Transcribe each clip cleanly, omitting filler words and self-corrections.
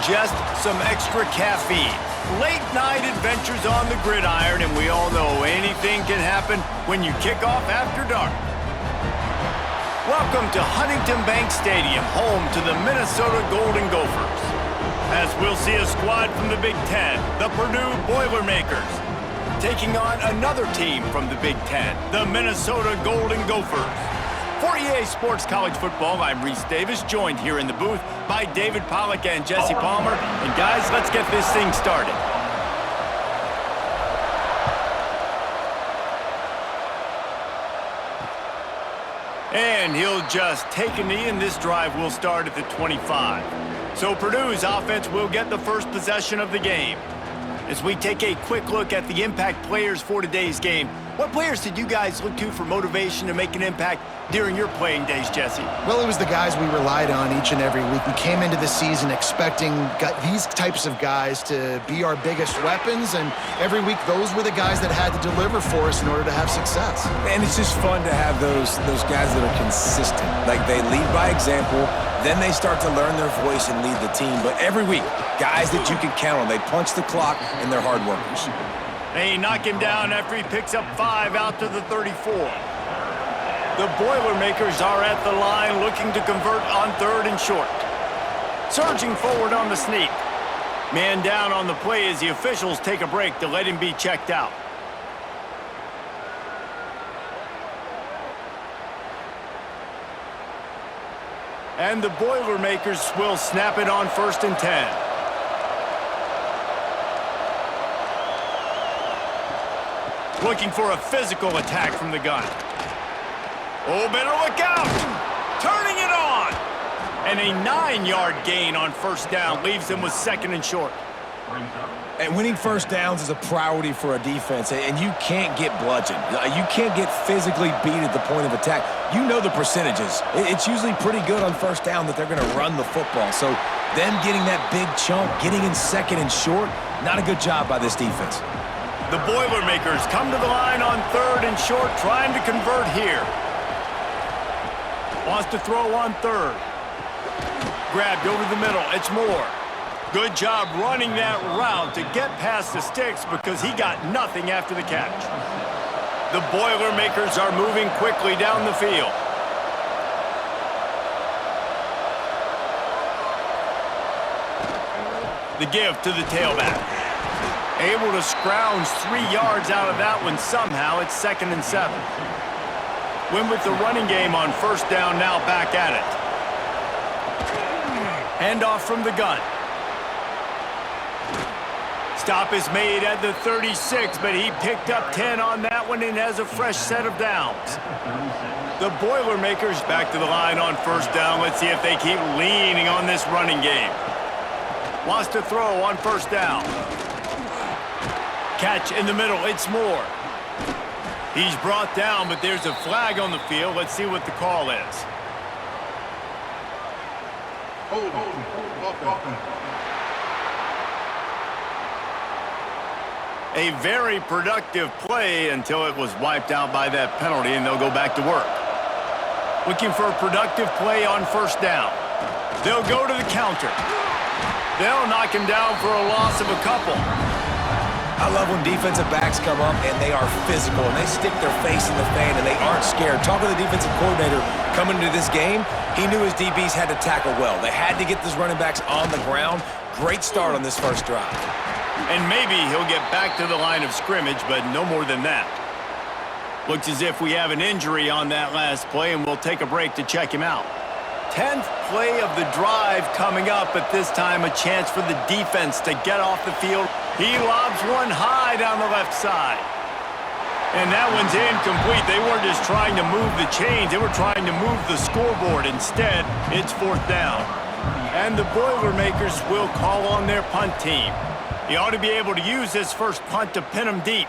ingest some extra caffeine. Late night adventures on the gridiron, and we all know anything can happen when you kick off after dark. Welcome to Huntington Bank Stadium, home to the Minnesota Golden Gophers. As we'll see a squad from the Big Ten, the Purdue Boilermakers, taking on another team from the Big Ten, the Minnesota Golden Gophers. For EA Sports College Football, I'm Reese Davis, joined here in the booth by David Pollack and Jesse Palmer. And guys, let's get this thing started. And he'll just take a knee, and this drive will start at the 25. So Purdue's offense will get the first possession of the game. As we take a quick look at the impact players for today's game, what players did you guys look to for motivation to make an impact during your playing days, Jesse? Well, it was the guys we relied on each and every week. We came into the season expecting these types of guys to be our biggest weapons, and every week those were the guys that had to deliver for us in order to have success. And it's just fun to have those guys that are consistent. Like, they lead by example, then they start to learn their voice and lead the team. But every week, guys that you can count on. They punch the clock, and they're hard workers. They knock him down after he picks up 5 out to the 34. The Boilermakers are at the line looking to convert on 3rd and short. Surging forward on the sneak. Man down on the play as the officials take a break to let him be checked out. And the Boilermakers will snap it on 1st and 10. Looking for a physical attack from the gun. Oh, better look out! Turning it on! And a 9-yard gain on 1st down leaves them with 2nd and short. And winning first downs is a priority for a defense, and you can't get bludgeoned. You can't get physically beat at the point of attack. You know the percentages. It's usually pretty good on 1st down that they're going to run the football. So them getting that big chunk, getting in 2nd and short, not a good job by this defense. The Boilermakers come to the line on 3rd and short, trying to convert here. Wants to throw on 3rd. Grabbed over the middle. It's Moore. Good job running that route to get past the sticks because he got nothing after the catch. The Boilermakers are moving quickly down the field. The give to the tailback. Able to scrounge 3 yards out of that one somehow. It's 2nd and 7. Win with the running game on 1st down, now back at it. Handoff from the gun. Stop is made at the 36, but he picked up 10 on that one and has a fresh set of downs. The Boilermakers back to the line on 1st down. Let's see if they keep leaning on this running game. Wants to throw on 1st down. Catch in the middle, it's Moore. He's brought down, but there's a flag on the field. Let's see what the call is. A very productive play until it was wiped out by that penalty, and they'll go back to work. Looking for a productive play on 1st down. They'll go to the counter. They'll knock him down for a loss of a couple. I love when defensive backs come up and they are physical and they stick their face in the fan and they aren't scared. Talking to the defensive coordinator coming into this game, he knew his DBs had to tackle well. They had to get those running backs on the ground. Great start on this first drive. And maybe he'll get back to the line of scrimmage, but no more than that. Looks as if we have an injury on that last play, and we'll take a break to check him out. 10th play of the drive coming up, but this time a chance for the defense to get off the field. He lobs one high down the left side. And that one's incomplete. They weren't just trying to move the chains. They were trying to move the scoreboard. Instead, it's 4th down. And the Boilermakers will call on their punt team. He ought to be able to use this first punt to pin him deep.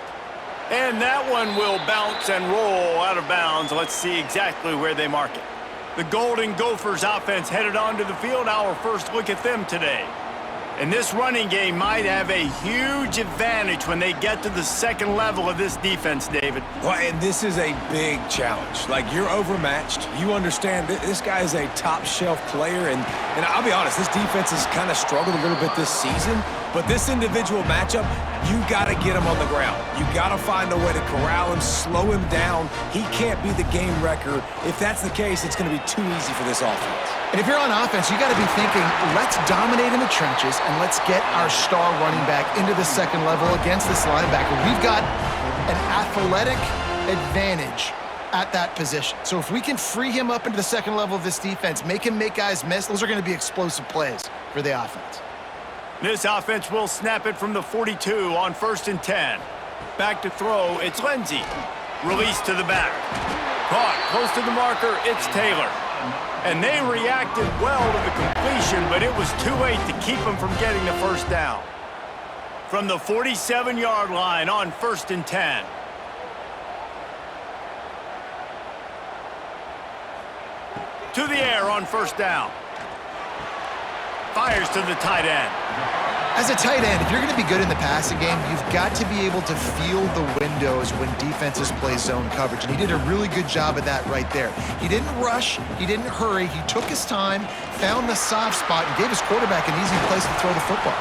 And that one will bounce and roll out of bounds. Let's see exactly where they mark it. The Golden Gophers offense headed onto the field. Our first look at them today. And this running game might have a huge advantage when they get to the second level of this defense, David. Well, and this is a big challenge. Like, you're overmatched. You understand this guy is a top-shelf player, and I'll be honest, this defense has kind of struggled a little bit this season, but this individual matchup, you got to get him on the ground. You got to find a way to corral him, slow him down. He can't be the game wrecker. If that's the case, it's going to be too easy for this offense. And if you're on offense, you got to be thinking, let's dominate in the trenches and let's get our star running back into the second level against this linebacker. We've got an athletic advantage at that position. So if we can free him up into the second level of this defense, make him make guys miss, those are going to be explosive plays for the offense. This offense will snap it from the 42 on 1st and 10. Back to throw, it's Lindsey. Release to the back. Caught close to the marker, it's Taylor. And they reacted well to the completion, but it was too late to keep them from getting the first down. From the 47-yard line on 1st and 10. To the air on 1st down. Fires to the tight end. As a tight end, if you're going to be good in the passing game, you've got to be able to feel the windows when defenses play zone coverage. And he did a really good job of that right there. He didn't rush. He didn't hurry. He took his time, found the soft spot, and gave his quarterback an easy place to throw the football.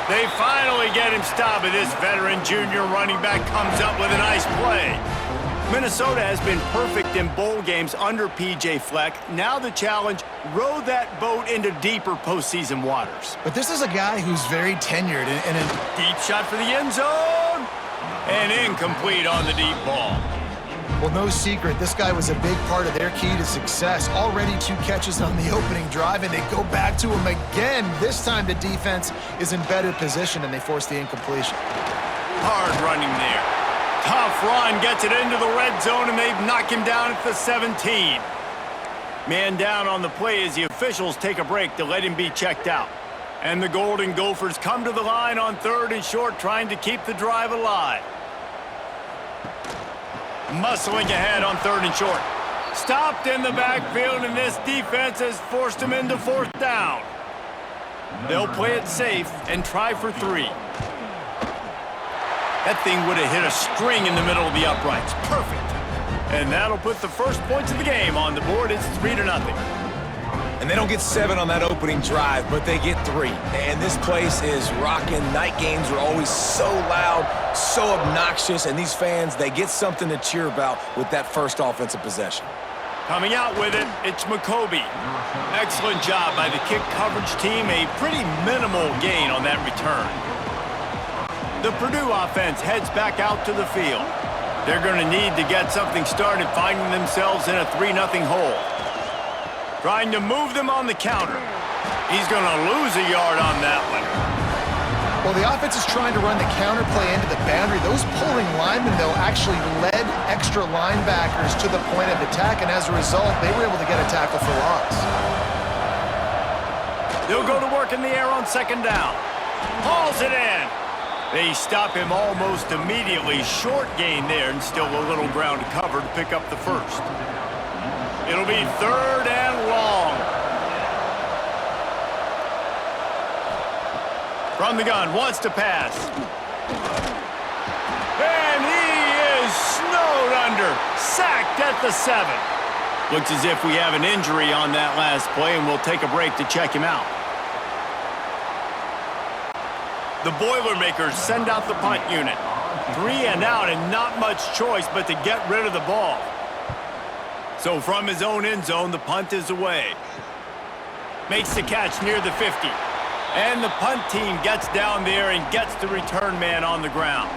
They finally get him stopped, and this veteran junior running back comes up with a nice play. Minnesota has been perfect in bowl games under P.J. Fleck. Now the challenge, row that boat into deeper postseason waters. But this is a guy who's very tenured. And a deep shot for the end zone. And incomplete on the deep ball. Well, no secret, this guy was a big part of their key to success. Already 2 catches on the opening drive, and they go back to him again. This time the defense is in better position, and they force the incompletion. Hard running there. Tough run, gets it into the red zone, and they knock him down at the 17. Man down on the play as the officials take a break to let him be checked out. And the Golden Gophers come to the line on 3rd and short, trying to keep the drive alive. Muscling ahead on 3rd and short. Stopped in the backfield, and this defense has forced him into 4th down. They'll play it safe and try for 3. That thing would have hit a string in the middle of the uprights. Perfect. And that'll put the first points of the game on the board. It's 3-0. And they don't get 7 on that opening drive, but they get 3. And this place is rocking. Night games are always so loud, so obnoxious, and these fans, they get something to cheer about with that first offensive possession. Coming out with it, it's McCoby. Excellent job by the kick coverage team. A pretty minimal gain on that return. The Purdue offense heads back out to the field. They're going to need to get something started, finding themselves in a 3-0 hole. Trying to move them on the counter. He's going to lose a yard on that one. Well, the offense is trying to run the counter play into the boundary. Those pulling linemen, though, actually led extra linebackers to the point of attack, and as a result, they were able to get a tackle for loss. They'll go to work in the air on 2nd down. Hauls it in. They stop him almost immediately. Short gain there, and still a little ground to cover to pick up the first. It'll be 3rd and long. From the gun, wants to pass. And he is snowed under. Sacked at the 7. Looks as if we have an injury on that last play, and we'll take a break to check him out. The Boilermakers send out the punt unit. 3 and out, and not much choice but to get rid of the ball. So from his own end zone, the punt is away. Makes the catch near the 50. And the punt team gets down there and gets the return man on the ground.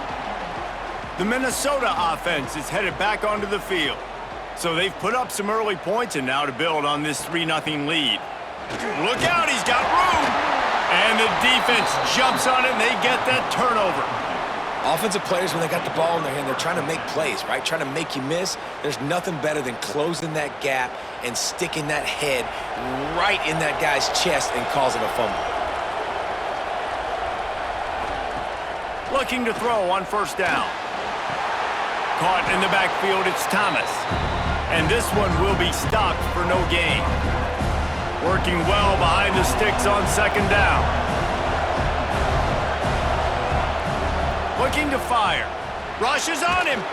The Minnesota offense is headed back onto the field. So they've put up some early points, and now to build on this 3-0 lead. Look out, he's got room! And the defense jumps on it, and they get that turnover. Offensive players, when they got the ball in their hand, they're trying to make plays, right? Trying to make you miss. There's nothing better than closing that gap and sticking that head right in that guy's chest and causing a fumble. Looking to throw on 1st down. Caught in the backfield, it's Thomas. And this one will be stopped for no gain. Working well behind the sticks on 2nd down. Looking to fire. Rush is on him.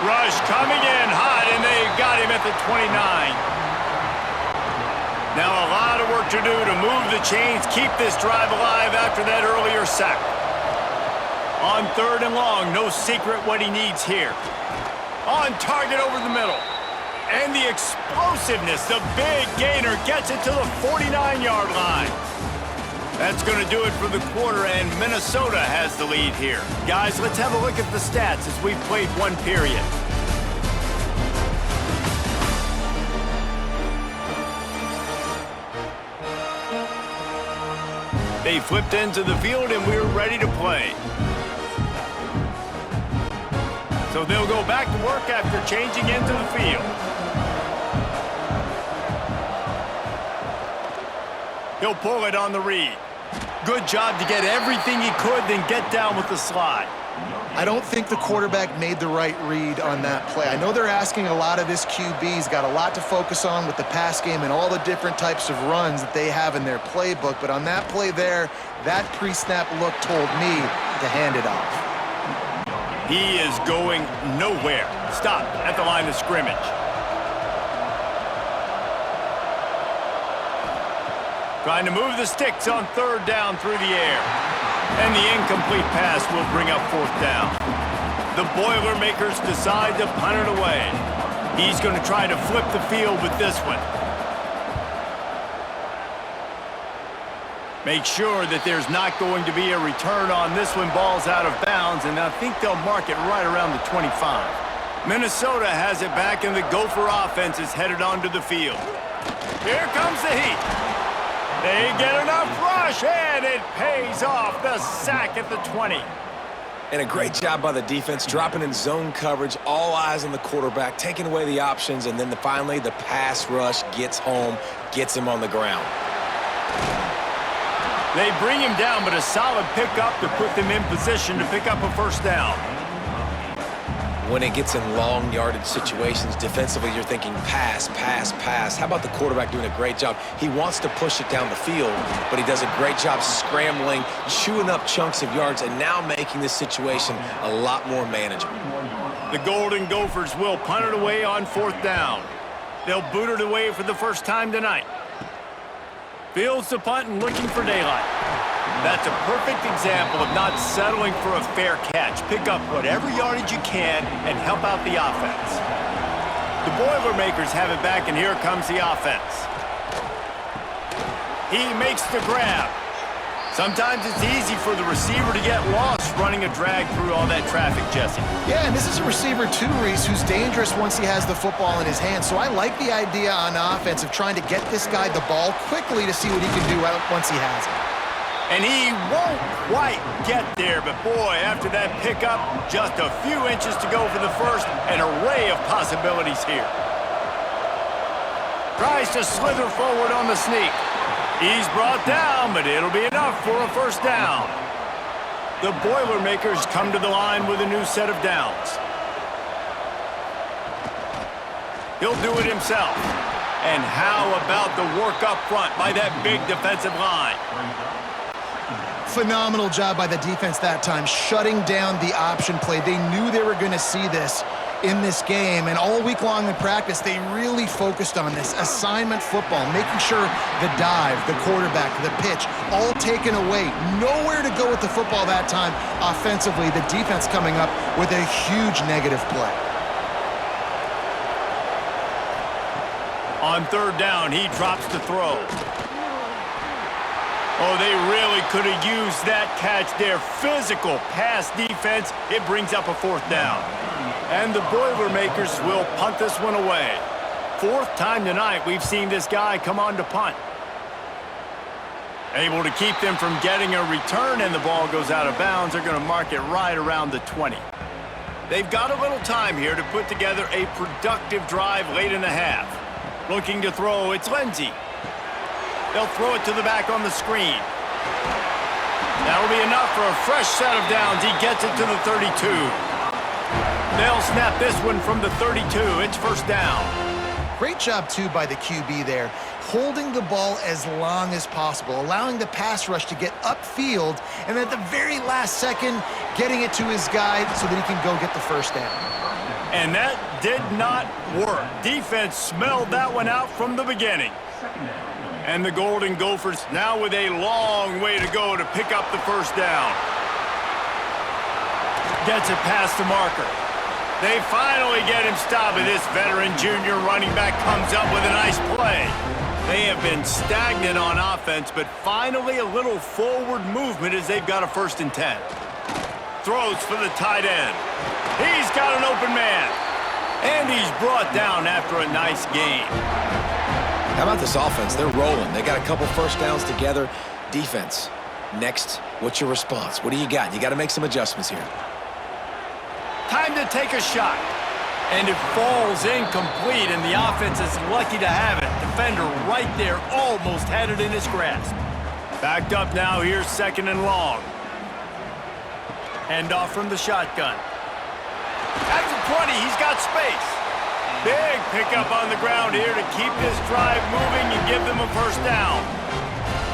Rush coming in hot, and they got him at the 29. Now a lot of work to do to move the chains, keep this drive alive after that earlier sack. On 3rd and long, no secret what he needs here. On target over the middle. And the explosiveness, the big gainer gets it to the 49-yard line. That's going to do it for the quarter, and Minnesota has the lead here. Guys, let's have a look at the stats as we've played one period. They flipped into the field, and we're ready to play. So they'll go back to work after changing into the field. He'll pull it on the read. Good job to get everything he could, then get down with the slide. I don't think the quarterback made the right read on that play. I know they're asking a lot of this QB. He's got a lot to focus on with the pass game and all the different types of runs that they have in their playbook. But on that play there, that pre-snap look told me to hand it off. He is going nowhere. Stop at the line of scrimmage. Trying to move the sticks on 3rd down through the air. And the incomplete pass will bring up 4th down. The Boilermakers decide to punt it away. He's going to try to flip the field with this one. Make sure that there's not going to be a return on this one. Ball's out of bounds, and I think they'll mark it right around the 25. Minnesota has it back, and the Gopher offense is headed onto the field. Here comes the heat. They get enough rush, and it pays off. The sack at the 20. And a great job by the defense, dropping in zone coverage, all eyes on the quarterback, taking away the options, and then finally the pass rush gets home, gets him on the ground. They bring him down, but a solid pickup to put them in position to pick up a 1st down. When it gets in long yardage situations, defensively you're thinking pass, pass, pass. How about the quarterback doing a great job? He wants to push it down the field, but he does a great job scrambling, chewing up chunks of yards, and now making this situation a lot more manageable. The Golden Gophers will punt it away on 4th down. They'll boot it away for the first time tonight. Fields the punt and looking for daylight. That's a perfect example of not settling for a fair catch. Pick up whatever yardage you can and help out the offense. The Boilermakers have it back, and here comes the offense. He makes the grab. Sometimes it's easy for the receiver to get lost running a drag through all that traffic, Jesse. Yeah, and this is a receiver too, Reese, who's dangerous once he has the football in his hands. So I like the idea on offense of trying to get this guy the ball quickly to see what he can do once he has it. And he won't quite get there, but boy, after that pickup, just a few inches to go for the first, an array of possibilities here. Tries to slither forward on the sneak. He's brought down, but it'll be enough for a 1st down. The Boilermakers come to the line with a new set of downs. He'll do it himself. And how about the work up front by that big defensive line? Phenomenal job by the defense that time, shutting down the option play. They knew they were going to see this in this game, and all week long in practice, they really focused on this assignment football, making sure the dive, the quarterback, the pitch, all taken away. Nowhere to go with the football that time offensively. The defense coming up with a huge negative play. On 3rd down, he drops to throw. Oh, they really could have used that catch there. Physical pass defense. It brings up a 4th down. And the Boilermakers will punt this one away. 4th time tonight we've seen this guy come on to punt. Able to keep them from getting a return, and the ball goes out of bounds. They're going to mark it right around the 20. They've got a little time here to put together a productive drive late in the half. Looking to throw, it's Lindsey. They'll throw it to the back on the screen. That'll be enough for a fresh set of downs. He gets it to the 32. They'll snap this one from the 32. It's 1st down. Great job, too, by the QB there, holding the ball as long as possible, allowing the pass rush to get upfield, and at the very last second, getting it to his guy so that he can go get the first down. And that did not work. Defense smelled that one out from the beginning. And the Golden Gophers now with a long way to go to pick up the first down. Gets it past the marker. They finally get him stopped, and this veteran junior running back comes up with a nice play. They have been stagnant on offense, but finally a little forward movement as they've got a 1st and 10. Throws for the tight end. He's got an open man. And he's brought down after a nice gain. How about this offense? They're rolling. They got a couple first downs together. Defense, next, what's your response? What do you got? You got to make some adjustments here. Time to take a shot. And it falls incomplete, and the offense is lucky to have it. Defender right there almost had it in his grasp. Backed up now, here's 2nd and long. Hand off from the shotgun. At the 20, he's got space. Big pickup on the ground here to keep this drive moving and give them a 1st down.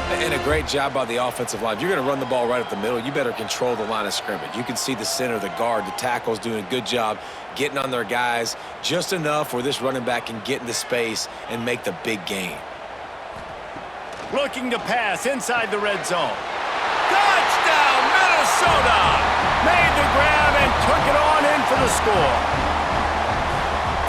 And a great job by the offensive line. If you're going to run the ball right up the middle, you better control the line of scrimmage. You can see the center, the guard, the tackles doing a good job getting on their guys just enough where this running back can get into space and make the big gain. Looking to pass inside the red zone. Touchdown, Minnesota! Made the grab and took it on in for the score.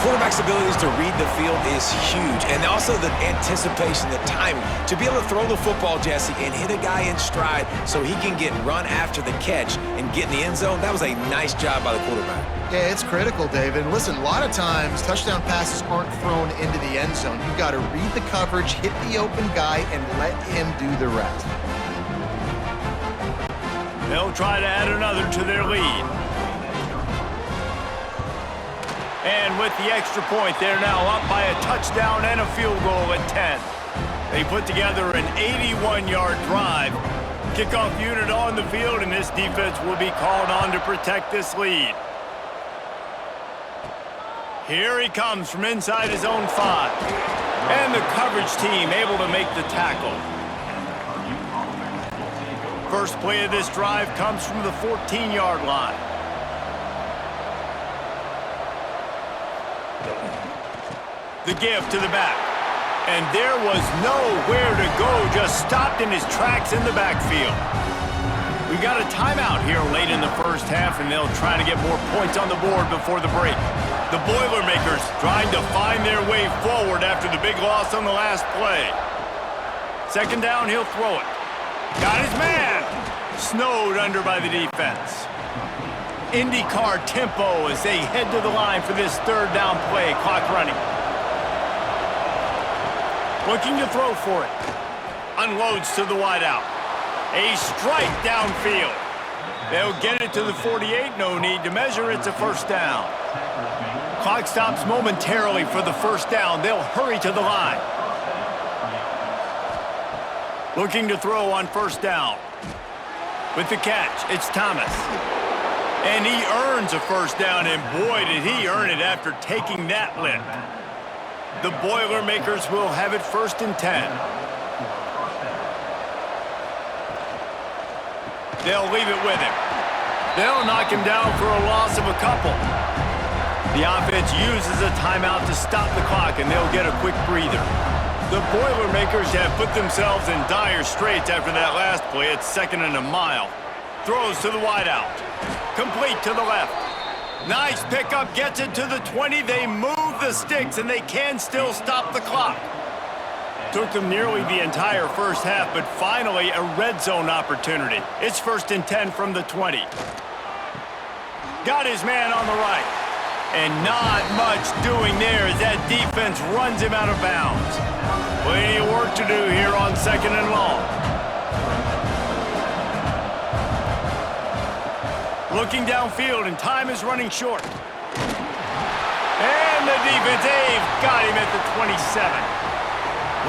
Quarterback's abilities to read the field is huge, and also the anticipation, the timing. To be able to throw the football, Jesse, and hit a guy in stride so he can get run after the catch and get in the end zone, that was a nice job by the quarterback. Yeah, it's critical, David. And listen, a lot of times, touchdown passes aren't thrown into the end zone. You've got to read the coverage, hit the open guy, and let him do the rest. They'll try to add another to their lead. And with the extra point, they're now up by a touchdown and a field goal at 10. They put together an 81-yard drive. Kickoff unit on the field, and this defense will be called on to protect this lead. Here he comes from inside his own 5. And the coverage team able to make the tackle. First play of this drive comes from the 14-yard line. The give to the back. And there was nowhere to go, just stopped in his tracks in the backfield. We've got a timeout here late in the first half, and they'll try to get more points on the board before the break. The Boilermakers trying to find their way forward after the big loss on the last play. 2nd down, he'll throw it. Got his man. Snowed under by the defense. IndyCar tempo as they head to the line for this 3rd down play. Clock running. Looking to throw for it. Unloads to the wideout. A strike downfield. They'll get it to the 48. No need to measure. It's a 1st down. Clock stops momentarily for the 1st down. They'll hurry to the line. Looking to throw on 1st down. With the catch, it's Thomas. And he earns a 1st down, and boy, did he earn it after taking that lift. The Boilermakers will have it 1st and 10. They'll leave it with him. They'll knock him down for a loss of a couple. The offense uses a timeout to stop the clock, and they'll get a quick breather. The Boilermakers have put themselves in dire straits after that last play. It's 2nd and a mile. Throws to the wideout. Complete to the left. Nice pickup, gets it to the 20. They move the sticks, and they can still stop the clock. Took them nearly the entire first half, but finally a red zone opportunity. It's 1st and 10 from the 20. Got his man on the right. And not much doing there as that defense runs him out of bounds. Plenty of work to do here on 2nd and long. Looking downfield, and time is running short. And the defense, they've got him at the 27.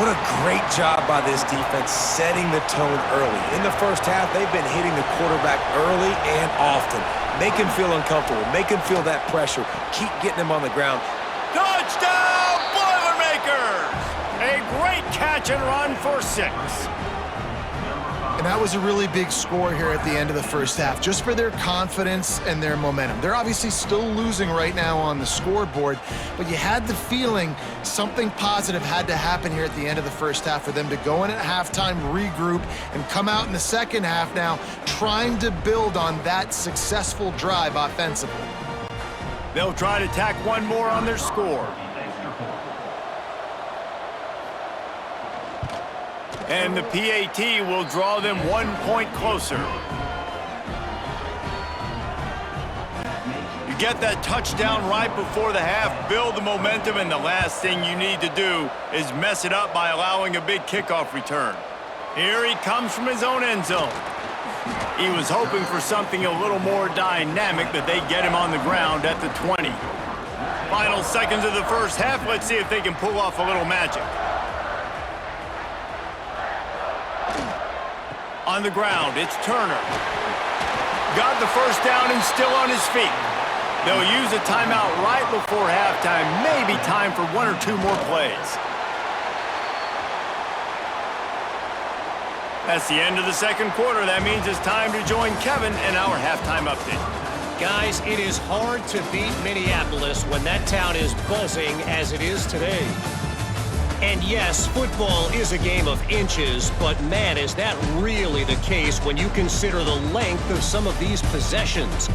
What a great job by this defense setting the tone early. In the first half, they've been hitting the quarterback early and often. Make him feel uncomfortable. Make him feel that pressure. Keep getting him on the ground. Touchdown, Boilermakers! great catch and run for 6. And that was a really big score here at the end of the first half, just for their confidence and their momentum. They're obviously still losing right now on the scoreboard, but you had the feeling something positive had to happen here at the end of the first half for them to go in at halftime, regroup, and come out in the second half now trying to build on that successful drive offensively. They'll try to tack one more on their score. And the PAT will draw them 1 point closer. You get that touchdown right before the half, build the momentum, and the last thing you need to do is mess it up by allowing a big kickoff return. Here he comes from his own end zone. He was hoping for something a little more dynamic, but they get him on the ground at the 20. Final seconds of the first half. Let's see if they can pull off a little magic. On the ground, it's Turner. Got the first down and still on his feet. They'll use a timeout right before halftime. Maybe time for 1 or 2 more plays. That's the end of the second quarter. That means it's time to join Kevin in our halftime update. Guys, it is hard to beat Minneapolis when that town is buzzing as it is today. And yes, football is a game of inches, but man, is that really the case when you consider the length of some of these possessions.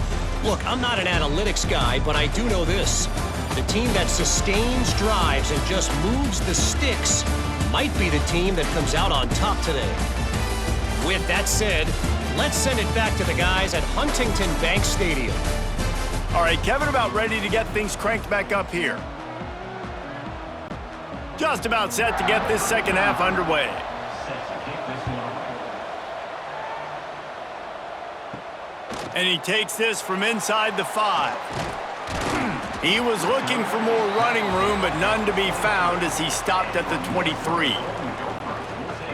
Look, I'm not an analytics guy, but I do know this. The team that sustains drives and just moves the sticks might be the team that comes out on top today. With that said, let's send it back to the guys at Huntington Bank Stadium. All right, Kevin, about ready to get things cranked back up here. Just about set to get this second half underway. And he takes this from inside the 5. He was looking for more running room, but none to be found as he stopped at the 23.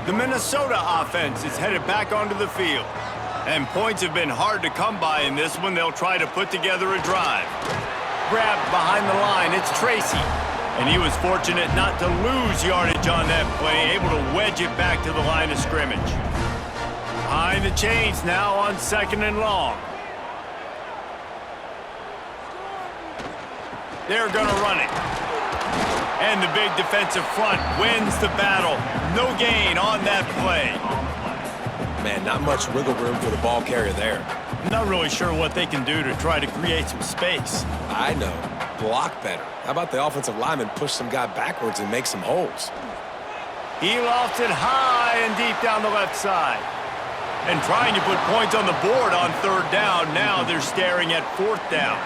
The Minnesota offense is headed back onto the field. And points have been hard to come by in this one. They'll try to put together a drive. Grabbed behind the line, it's Tracy. And he was fortunate not to lose yardage on that play, able to wedge it back to the line of scrimmage. Behind the chains now on 2nd and long. They're going to run it. And the big defensive front wins the battle. No gain on that play. Man, not much wiggle room for the ball carrier there. Not really sure what they can do to try to create some space. I know. Block better. How about the offensive lineman push some guy backwards and make some holes? He lofts it high and deep down the left side. And trying to put points on the board on 3rd down. Now they're staring at 4th down.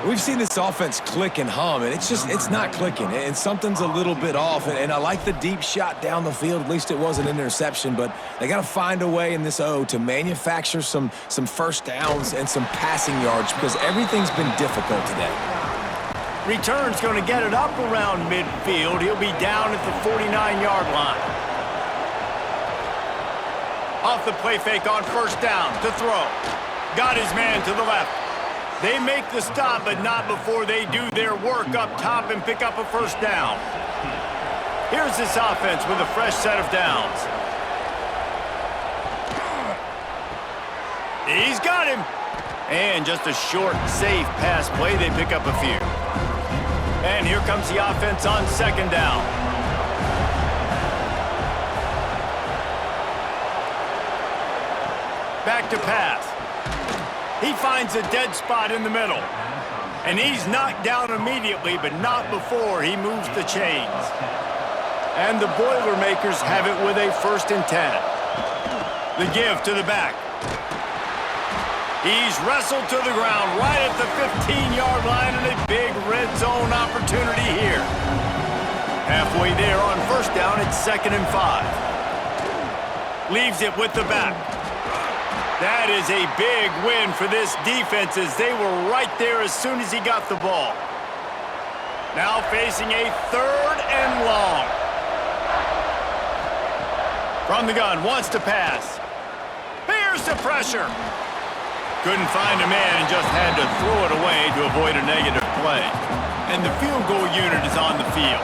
We've seen this offense click and hum, and it's not clicking, and something's a little bit off. And I like the deep shot down the field. At least it was an interception, but they got to find a way in this O to manufacture some first downs and some passing yards because everything's been difficult today. Return's going to get it up around midfield. He'll be down at the 49-yard line. Off the play fake on 1st down to throw. Got his man to the left. They make the stop, but not before they do their work up top and pick up a 1st down. Here's this offense with a fresh set of downs. He's got him. And just a short, safe pass play. They pick up a few. And here comes the offense on 2nd down. Back to pass. He finds a dead spot in the middle. And he's knocked down immediately, but not before he moves the chains. And the Boilermakers have it with a 1st and 10. The give to the back. He's wrestled to the ground right at the 15-yard line and a big red zone opportunity here. Halfway there on 1st down, it's 2nd and 5. Leaves it with the back. That is a big win for this defense as they were right there as soon as he got the ball. Now facing a 3rd and long. From the gun, wants to pass. Here's the pressure. Couldn't find a man and just had to throw it away to avoid a negative play. And the field goal unit is on the field.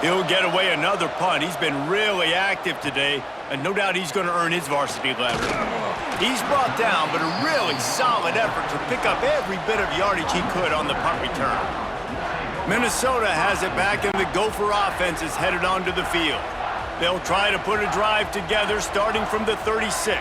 He'll get away another punt. He's been really active today, and no doubt he's going to earn his varsity letter. He's brought down, but a really solid effort to pick up every bit of yardage he could on the punt return. Minnesota has it back, and the Gopher offense is headed onto the field. They'll try to put a drive together starting from the 36.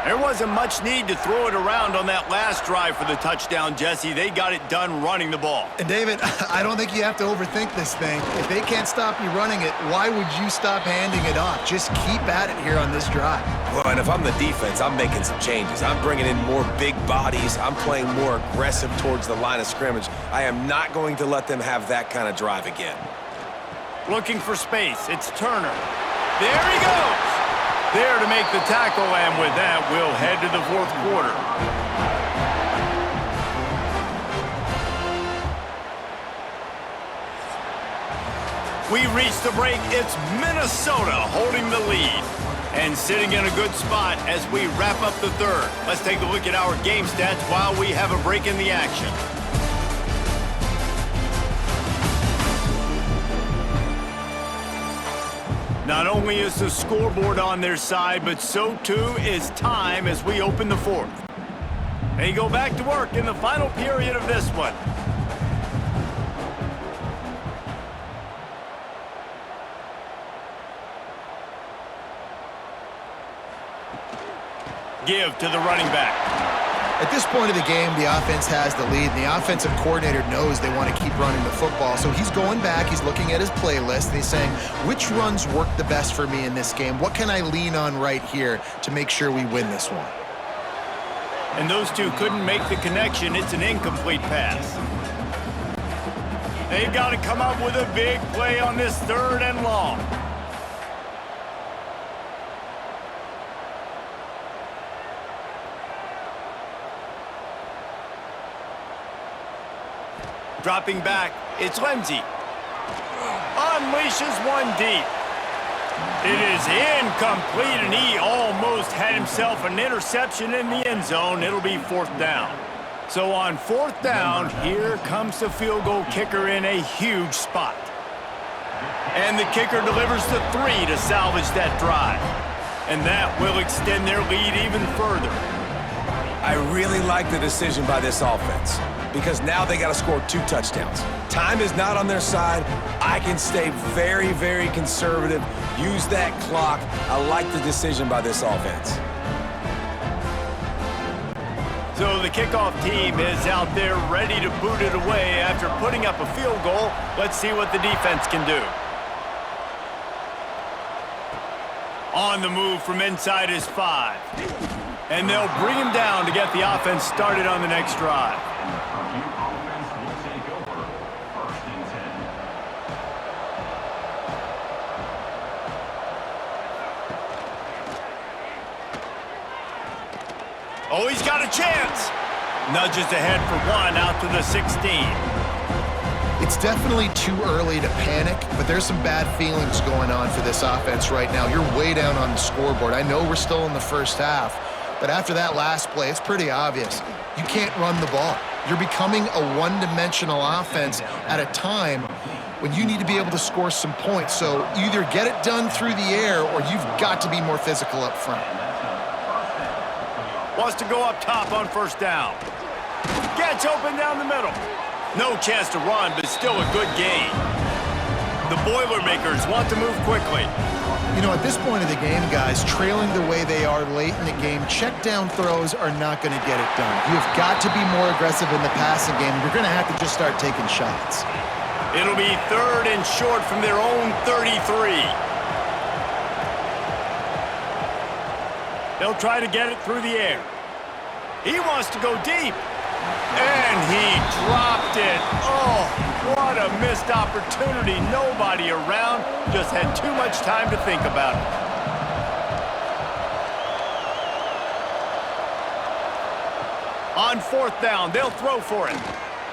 There wasn't much need to throw it around on that last drive for the touchdown, Jesse. They got it done running the ball. And David, I don't think you have to overthink this thing. If they can't stop you running it, why would you stop handing it off? Just keep at it here on this drive. Well, and if I'm the defense, I'm making some changes. I'm bringing in more big bodies. I'm playing more aggressive towards the line of scrimmage. I am not going to let them have that kind of drive again. Looking for space. It's Turner. There he goes. There to make the tackle, and with that, we'll head to the fourth quarter. We reach the break. It's Minnesota holding the lead and sitting in a good spot as we wrap up the third. Let's take a look at our game stats while we have a break in the action. Not only is the scoreboard on their side, but so too is time as we open the fourth. They go back to work in the final period of this one. Give to the running back. At this point of the game, the offense has the lead, and the offensive coordinator knows they want to keep running the football. So he's going back, he's looking at his playlist, and he's saying, which runs work the best for me in this game? What can I lean on right here to make sure we win this one? And those two couldn't make the connection. It's an incomplete pass. They've got to come up with a big play on this third and long. Dropping back, it's Lindsey. Unleashes one deep. It is incomplete, and he almost had himself an interception in the end zone. It'll be fourth down. So on fourth down, here comes the field goal kicker in a huge spot. And the kicker delivers the 3 to salvage that drive. And that will extend their lead even further. I really like the decision by this offense because now they got to score 2 touchdowns. Time is not on their side. I can stay very, very conservative, use that clock. I like the decision by this offense. So the kickoff team is out there ready to boot it away after putting up a field goal. Let's see what the defense can do. On the move from inside his 5. And they'll bring him down to get the offense started on the next drive. Oh, he's got a chance. Nudges ahead for 1 out to the 16. It's definitely too early to panic, but there's some bad feelings going on for this offense right now. You're way down on the scoreboard. I know we're still in the first half, but after that last play, it's pretty obvious. You can't run the ball. You're becoming a one-dimensional offense at a time when you need to be able to score some points. So either get it done through the air or you've got to be more physical up front. Wants to go up top on first down. Gets open down the middle. No chance to run, but still a good gain. The Boilermakers want to move quickly. You know, at this point of the game, guys, trailing the way they are late in the game, check down throws are not going to get it done. You've got to be more aggressive in the passing game. You're going to have to just start taking shots. It'll be 3rd and short from their own 33. They'll try to get it through the air. He wants to go deep. And he dropped it. Oh, what a missed opportunity. Nobody around. Just had too much time to think about it. On 4th down, they'll throw for it.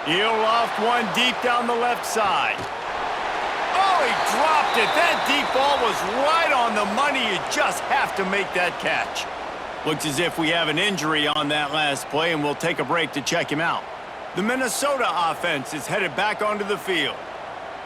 He'll loft one deep down the left side. Oh, he dropped it. That deep ball was right on the money. You just have to make that catch. Looks as if we have an injury on that last play, and we'll take a break to check him out. The Minnesota offense is headed back onto the field.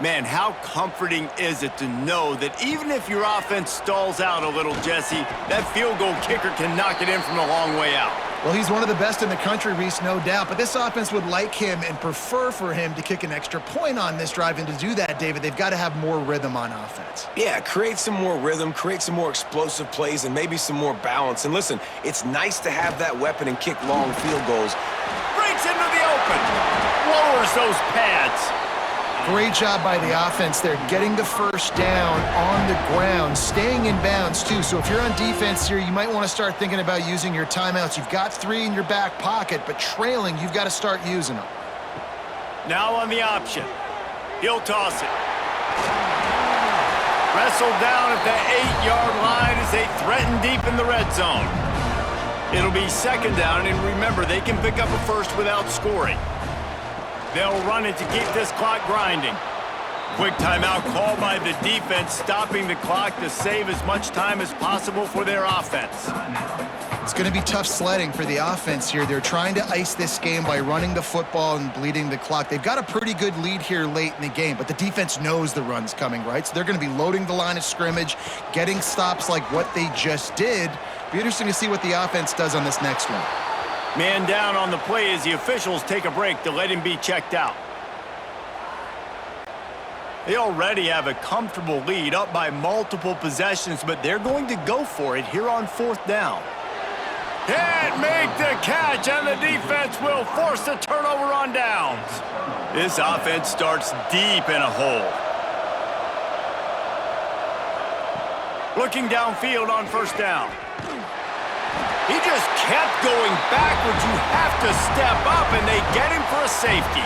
Man, how comforting is it to know that even if your offense stalls out a little, Jesse, that field goal kicker can knock it in from a long way out. Well, he's one of the best in the country, Reese, no doubt. But this offense would like him and prefer for him to kick an extra point on this drive. And to do that, David, they've got to have more rhythm on offense. Yeah, create some more rhythm, create some more explosive plays, and maybe some more balance. And listen, it's nice to have that weapon and kick long field goals. Breaks into the open. Lowers those pads. Great job by the offense there, getting the first down on the ground, staying in bounds too. So if you're on defense here, you might want to start thinking about using your timeouts. You've got 3 in your back pocket, but trailing, you've got to start using them. Now on the option. He'll toss it. Wrestled down at the 8-yard line as they threaten deep in the red zone. It'll be second down, and remember, they can pick up a first without scoring. They'll run it to keep this clock grinding. Quick timeout called by the defense, stopping the clock to save as much time as possible for their offense. It's going to be tough sledding for the offense here. They're trying to ice this game by running the football and bleeding the clock. They've got a pretty good lead here late in the game, but the defense knows the run's coming, right? So they're going to be loading the line of scrimmage, getting stops like what they just did. Be interesting to see what the offense does on this next one. Man down on the play as the officials take a break to let him be checked out. They already have a comfortable lead, up by multiple possessions, but they're going to go for it here on 4th down. Can't make the catch, and the defense will force a turnover on downs. This offense starts deep in a hole. Looking downfield on 1st down. He just kept going backwards. You have to step up, and they get him for a safety.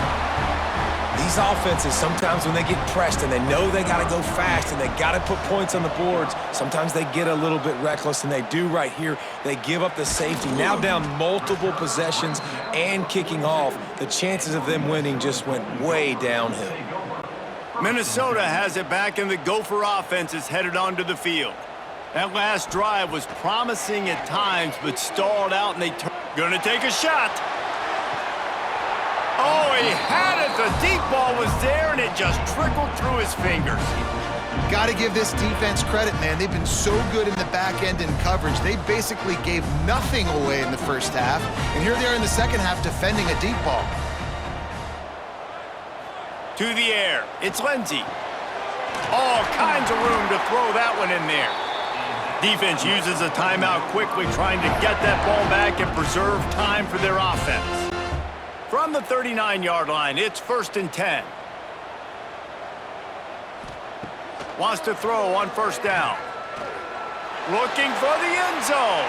These offenses, sometimes when they get pressed and they know they got to go fast and they got to put points on the boards, sometimes they get a little bit reckless, and they do right here. They give up the safety. Now down multiple possessions and kicking off, the chances of them winning just went way downhill. Minnesota has it back, and the Gopher offense is headed onto the field. That last drive was promising at times, but stalled out, and they gonna take a shot. Oh, he had it. The deep ball was there, and it just trickled through his fingers. Got to give this defense credit, man. They've been so good in the back end in coverage. They basically gave nothing away in the first half, and here they are in the second half defending a deep ball. To the air. It's Lindsey. All kinds of room to throw that one in there. Defense uses a timeout quickly, trying to get that ball back and preserve time for their offense. From the 39-yard line, it's 1st and 10. Wants to throw on 1st down. Looking for the end zone.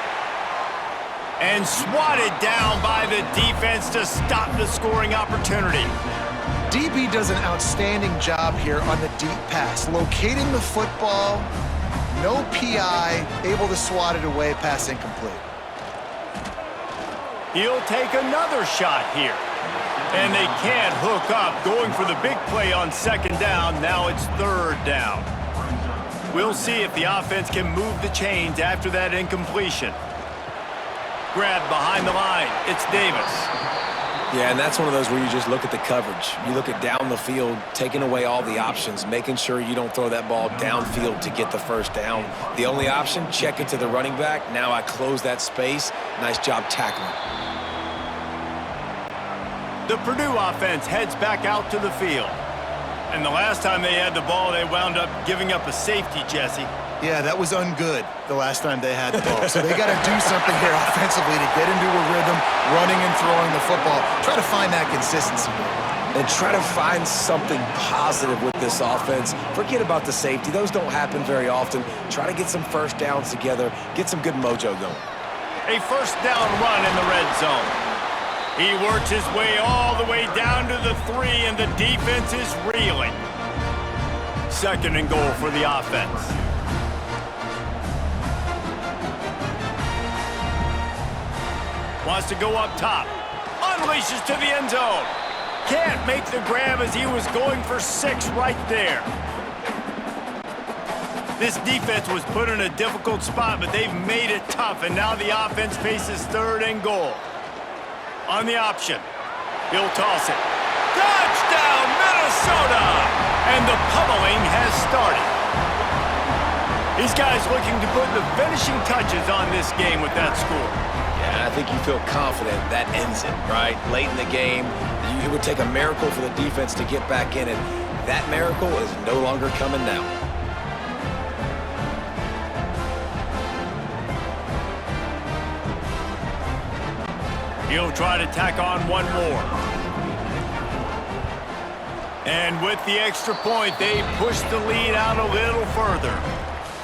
And swatted down by the defense to stop the scoring opportunity. DB does an outstanding job here on the deep pass, locating the football, no PI, able to swat it away, pass incomplete. He'll take another shot here. And they can't hook up, going for the big play on 2nd down. Now it's 3rd down. We'll see if the offense can move the chains after that incompletion. Grabbed behind the line. It's Davis. Yeah, and that's one of those where you just look at the coverage. You look at down the field, taking away all the options, making sure you don't throw that ball downfield to get the 1st down. The only option, check it to the running back. Now I close that space. Nice job tackling. The Purdue offense heads back out to the field. And the last time they had the ball, they wound up giving up a safety, Jesse. Yeah, that was ungood the last time they had the ball. So they got to do something here offensively to get into a rhythm, running and throwing the football. Try to find that consistency. And try to find something positive with this offense. Forget about the safety. Those don't happen very often. Try to get some 1st downs together. Get some good mojo going. A 1st down run in the red zone. He works his way all the way down to the 3, and the defense is reeling. 2nd and goal for the offense. Wants to go up top. Unleashes to the end zone. Can't make the grab as he was going for 6 right there. This defense was put in a difficult spot, but they've made it tough, and now the offense faces 3rd and goal. On the option, he'll toss it. Touchdown, Minnesota! And the pummeling has started. These guys looking to put the finishing touches on this game with that score. Yeah, I think you feel confident that ends it, right? Late in the game, it would take a miracle for the defense to get back in it. That miracle is no longer coming now. He'll try to tack on one more. And with the extra point, they push the lead out a little further.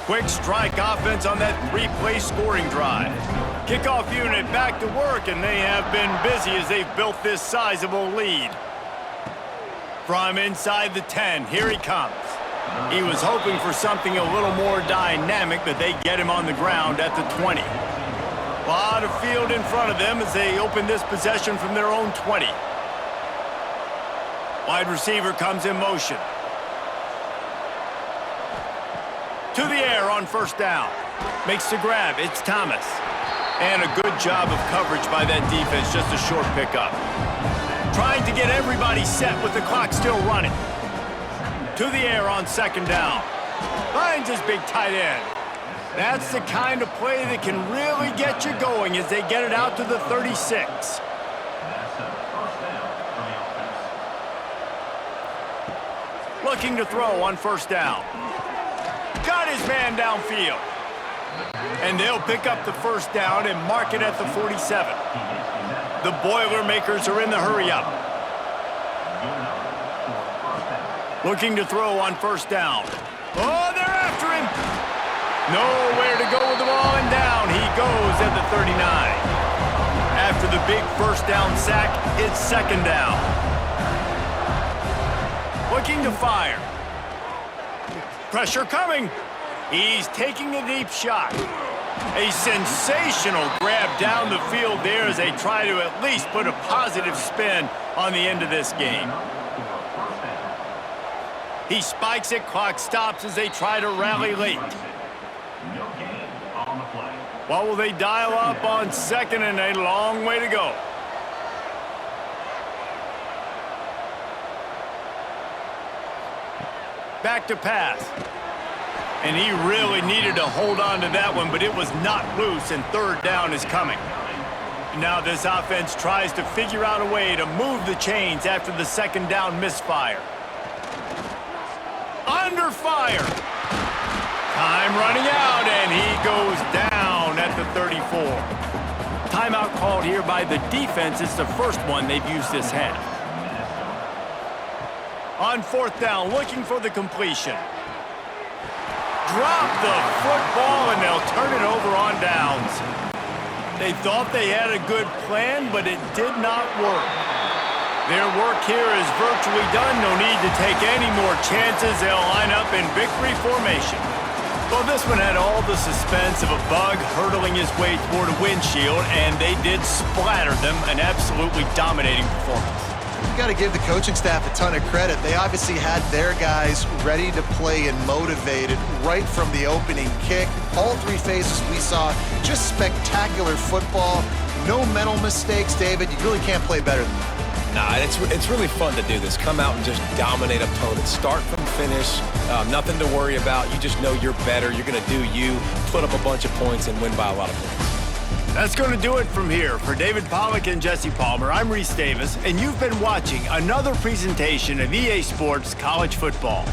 Quick strike offense on that three-play scoring drive. Kickoff unit back to work, and they have been busy as they've built this sizable lead. From inside the 10, here he comes. He was hoping for something a little more dynamic, but they get him on the ground at the 20. A lot of field in front of them as they open this possession from their own 20. Wide receiver comes in motion. To the air on first down. Makes the grab. It's Thomas. And a good job of coverage by that defense. Just a short pickup. Trying to get everybody set with the clock still running. To the air on second down. Finds his big tight end. That's the kind of play that can really get you going as they get it out to the 36. Looking to throw on first down. Got his man downfield. And they'll pick up the first down and mark it at the 47. The Boilermakers are in the hurry-up. Looking to throw on first down. Oh, they're after him. Nowhere to go with the ball, and down he goes at the 39. After the big first down sack, it's second down. Looking to fire. Pressure coming. He's taking a deep shot. A sensational grab down the field there as they try to at least put a positive spin on the end of this game. He spikes it, clock stops as they try to rally late. What will they dial up on second, and a long way to go? Back to pass. And he really needed to hold on to that one, but it was not loose, and third down is coming. Now this offense tries to figure out a way to move the chains after the second down misfire. Under fire. Time running out, and he goes down at the 34. Timeout called here by the defense. It's the first one they've used this half. On fourth down, looking for the completion. Drop the football, and they'll turn it over on downs. They thought they had a good plan, but it did not work. Their work here is virtually done. No need to take any more chances. They'll line up in victory formation. Well, this one had all the suspense of a bug hurtling his way toward a windshield, and they did splatter them. An absolutely dominating performance. You got to give the coaching staff a ton of credit. They obviously had their guys ready to play and motivated right from the opening kick. All three phases we saw, just spectacular football. No mental mistakes, David. You really can't play better than that. Nah, it's really fun to do this. Come out and just dominate opponents. Start from finish. Nothing to worry about. You just know you're better. You're going to do you, put up a bunch of points, and win by a lot of points. That's going to do it from here. For David Pollack and Jesse Palmer, I'm Reese Davis, and you've been watching another presentation of EA Sports College Football.